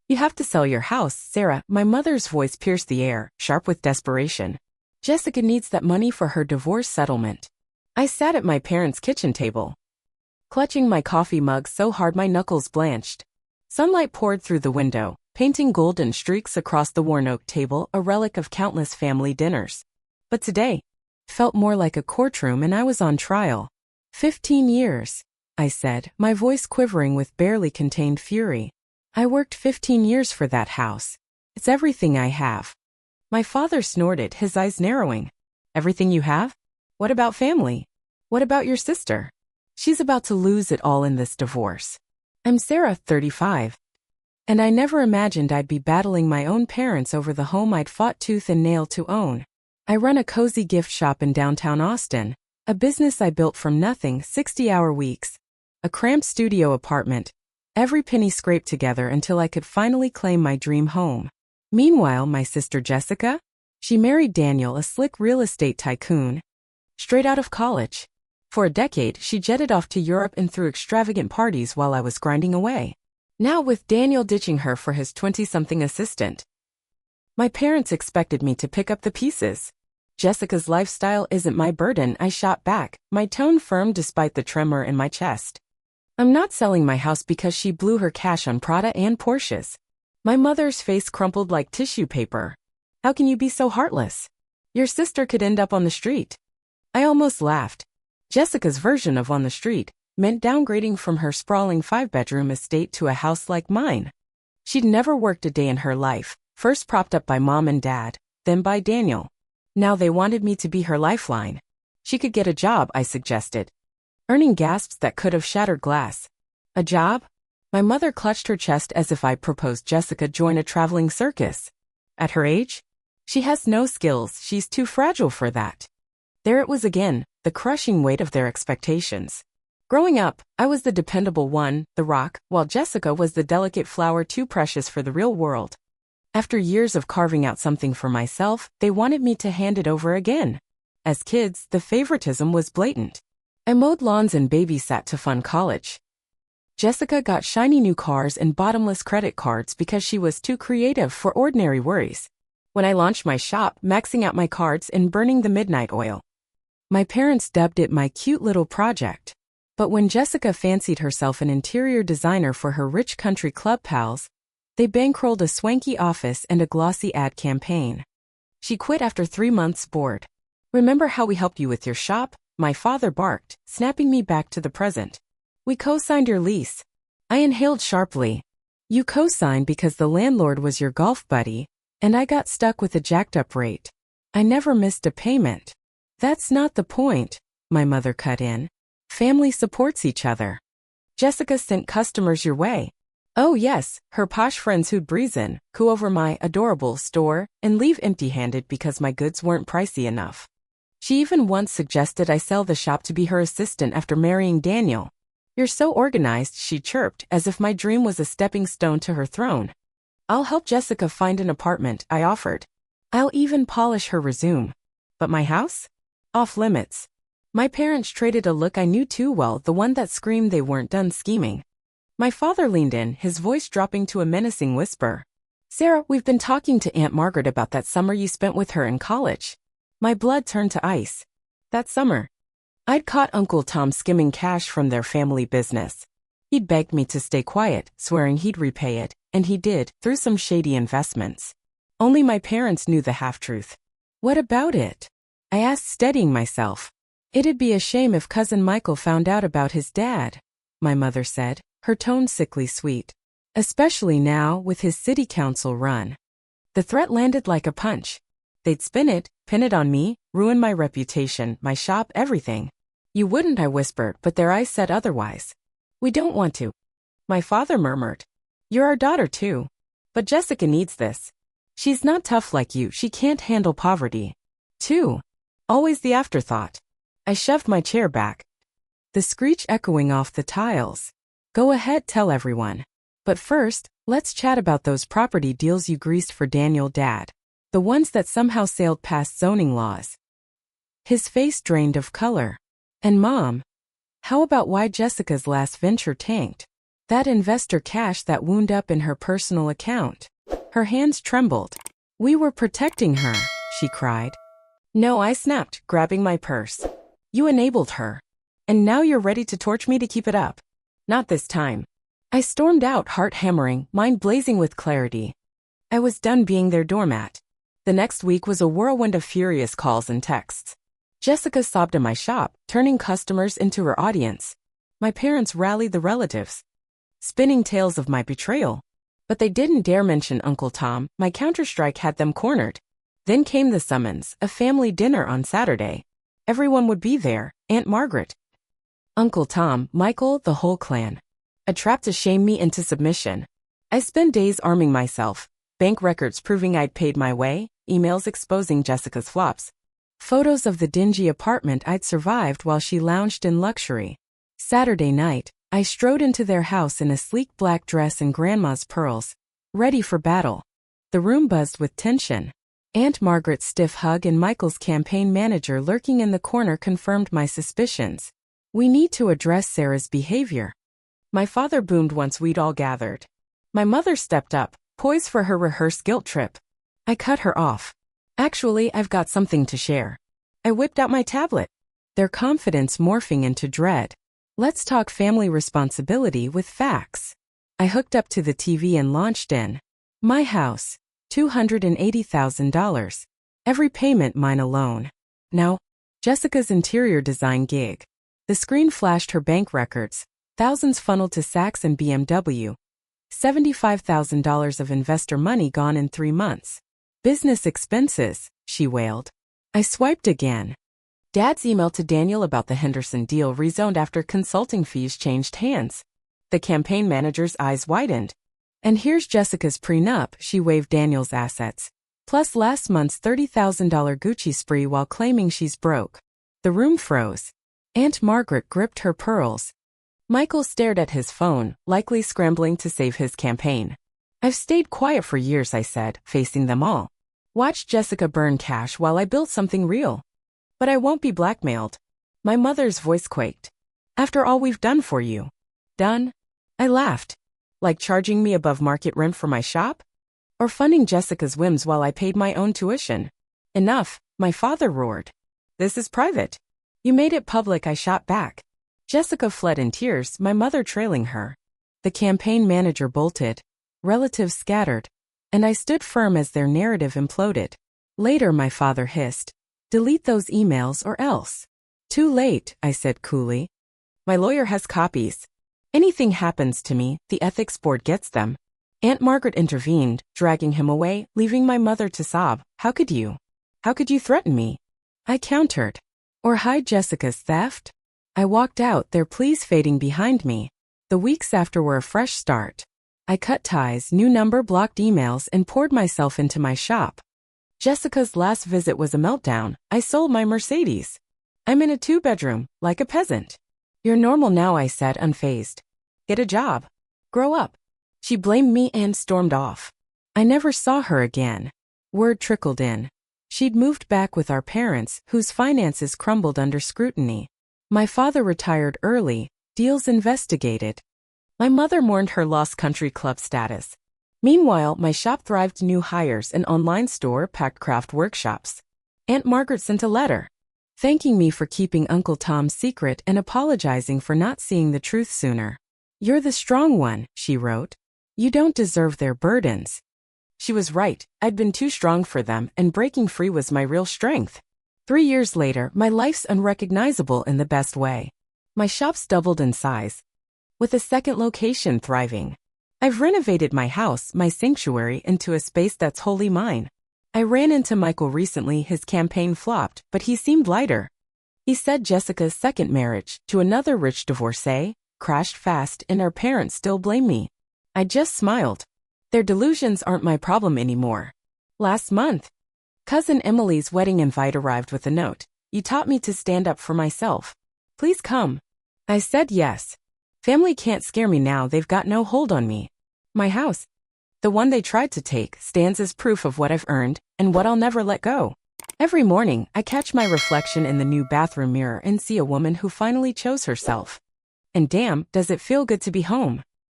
You have to sell your house, Sarah. My mother's voice pierced the air, sharp with desperation. Jessica needs that money for her divorce settlement. I sat at my parents' kitchen table, clutching my coffee mug so hard my knuckles blanched. Sunlight poured through the window, painting golden streaks across the worn oak table, a relic of countless family dinners. But today felt more like a courtroom, and I was on trial. 15 years, I said, my voice quivering with barely contained fury. I worked 15 years for that house. It's everything I have. My father snorted, his eyes narrowing. Everything you have? What about family? What about your sister? She's about to lose it all in this divorce. I'm Sarah, 35. And I never imagined I'd be battling my own parents over the home I'd fought tooth and nail to own. I run a cozy gift shop in downtown Austin, a business I built from nothing, 60-hour weeks, a cramped studio apartment, every penny scraped together until I could finally claim my dream home. Meanwhile, my sister Jessica? She married Daniel, a slick real estate tycoon, straight out of college. For a decade, she jetted off to Europe and threw extravagant parties while I was grinding away. Now with Daniel ditching her for his 20-something assistant. My parents expected me to pick up the pieces. Jessica's lifestyle isn't my burden, I shot back, my tone firm despite the tremor in my chest. I'm not selling my house because she blew her cash on Prada and Porsches. My mother's face crumpled like tissue paper. How can you be so heartless? Your sister could end up on the street. I almost laughed. Jessica's version of on the street meant downgrading from her sprawling 5-bedroom estate to a house like mine. She'd never worked a day in her life, first propped up by mom and dad, then by Daniel. Now they wanted me to be her lifeline. She could get a job, I suggested, earning gasps that could have shattered glass. A job? My mother clutched her chest as if I proposed Jessica join a traveling circus. At her age? She has no skills, she's too fragile for that. There it was again, the crushing weight of their expectations. Growing up, I was the dependable one, the rock, while Jessica was the delicate flower too precious for the real world. After years of carving out something for myself, they wanted me to hand it over again. As kids, the favoritism was blatant. I mowed lawns and babysat to fund college. Jessica got shiny new cars and bottomless credit cards because she was too creative for ordinary worries. When I launched my shop, maxing out my cards and burning the midnight oil. My parents dubbed it my cute little project. But when Jessica fancied herself an interior designer for her rich country club pals, they bankrolled a swanky office and a glossy ad campaign. She quit after 3 months bored. Remember how we helped you with your shop? My father barked, snapping me back to the present. We co-signed your lease. I inhaled sharply. You co-signed because the landlord was your golf buddy, and I got stuck with a jacked-up rate. I never missed a payment. That's not the point, my mother cut in. Family supports each other. Jessica sent customers your way. Oh yes, her posh friends who'd breeze in, coo over my adorable store, and leave empty-handed because my goods weren't pricey enough. She even once suggested I sell the shop to be her assistant after marrying Daniel. You're so organized, she chirped, as if my dream was a stepping stone to her throne. I'll help Jessica find an apartment, I offered. I'll even polish her resume. But my house? Off limits. My parents traded a look I knew too well, the one that screamed they weren't done scheming. My father leaned in, his voice dropping to a menacing whisper. Sarah, we've been talking to Aunt Margaret about that summer you spent with her in college. My blood turned to ice. That summer, I'd caught Uncle Tom skimming cash from their family business. He'd begged me to stay quiet, swearing he'd repay it, and he did, through some shady investments. Only my parents knew the half-truth. What about it? I asked, steadying myself. It'd be a shame if Cousin Michael found out about his dad, my mother said, her tone sickly sweet. Especially now, with his city council run. The threat landed like a punch. They'd spin it, pin it on me, ruin my reputation, my shop, everything. You wouldn't, I whispered, but their eyes said otherwise. We don't want to. My father murmured. You're our daughter too. But Jessica needs this. She's not tough like you, she can't handle poverty. Too. Always the afterthought. I shoved my chair back. The screech echoing off the tiles. Go ahead, tell everyone. But first, let's chat about those property deals you greased for Daniel, Dad. The ones that somehow sailed past zoning laws. His face drained of color. And Mom? How about why Jessica's last venture tanked? That investor cash that wound up in her personal account. Her hands trembled. We were protecting her, she cried. No, I snapped, grabbing my purse. You enabled her. And now you're ready to torch me to keep it up. Not this time. I stormed out, heart hammering, mind blazing with clarity. I was done being their doormat. The next week was a whirlwind of furious calls and texts. Jessica sobbed in my shop, turning customers into her audience. My parents rallied the relatives, spinning tales of my betrayal. But they didn't dare mention Uncle Tom. My counterstrike had them cornered. Then came the summons, a family dinner on Saturday. Everyone would be there, Aunt Margaret, Uncle Tom, Michael, the whole clan. A trap to shame me into submission. I spent days arming myself, bank records proving I'd paid my way, emails exposing Jessica's flops, photos of the dingy apartment I'd survived while she lounged in luxury. Saturday night, I strode into their house in a sleek black dress and grandma's pearls, ready for battle. The room buzzed with tension. Aunt Margaret's stiff hug and Michael's campaign manager lurking in the corner confirmed my suspicions. We need to address Sarah's behavior. My father boomed once we'd all gathered. My mother stepped up, poised for her rehearsed guilt trip. I cut her off. Actually, I've got something to share. I whipped out my tablet. Their confidence morphing into dread. Let's talk family responsibility with facts. I hooked up to the TV and launched in. My house, $280,000. Every payment mine alone. Now, Jessica's interior design gig. The screen flashed her bank records. Thousands funneled to Saks and BMW. $75,000 of investor money gone in 3 months. Business expenses, she wailed. I swiped again. Dad's email to Daniel about the Henderson deal rezoned after consulting fees changed hands. The campaign manager's eyes widened. And here's Jessica's prenup, she waved Daniel's assets. Plus last month's $30,000 Gucci spree while claiming she's broke. The room froze. Aunt Margaret gripped her pearls. Michael stared at his phone, likely scrambling to save his campaign. I've stayed quiet for years, I said, facing them all. Watched Jessica burn cash while I built something real. But I won't be blackmailed. My mother's voice quaked. After all we've done for you. Done? I laughed. Like charging me above market rent for my shop? Or funding Jessica's whims while I paid my own tuition? Enough, my father roared. This is private. You made it public, I shot back. Jessica fled in tears, my mother trailing her. The campaign manager bolted. Relatives scattered. And I stood firm as their narrative imploded. Later my father hissed. Delete those emails or else. Too late, I said coolly. My lawyer has copies. Anything happens to me, the ethics board gets them. Aunt Margaret intervened, dragging him away, leaving my mother to sob. How could you? How could you threaten me? I countered. Or hide Jessica's theft? I walked out, their pleas fading behind me. The weeks after were a fresh start. I cut ties, new number, blocked emails, and poured myself into my shop. Jessica's last visit was a meltdown. I sold my Mercedes. I'm in a 2-bedroom, like a peasant. You're normal now, I said, unfazed. Get a job. Grow up. She blamed me and stormed off. I never saw her again. Word trickled in. She'd moved back with our parents, whose finances crumbled under scrutiny. My father retired early, deals investigated. My mother mourned her lost country club status. Meanwhile, my shop thrived, new hires, an online store, packed craft workshops. Aunt Margaret sent a letter, thanking me for keeping Uncle Tom's secret and apologizing for not seeing the truth sooner. You're the strong one, she wrote. You don't deserve their burdens. She was right, I'd been too strong for them, and breaking free was my real strength. 3 years later, my life's unrecognizable in the best way. My shop's doubled in size, with a second location thriving. I've renovated my house, my sanctuary, into a space that's wholly mine. I ran into Michael recently, his campaign flopped, but he seemed lighter. He said Jessica's second marriage, to another rich divorcee, crashed fast and our parents still blame me. I just smiled. Their delusions aren't my problem anymore. Last month, Cousin Emily's wedding invite arrived with a note. You taught me to stand up for myself. Please come. I said yes. Family can't scare me now, they've got no hold on me. My house, the one they tried to take, stands as proof of what I've earned and what I'll never let go. Every morning, I catch my reflection in the new bathroom mirror and see a woman who finally chose herself. And damn, does it feel good to be home.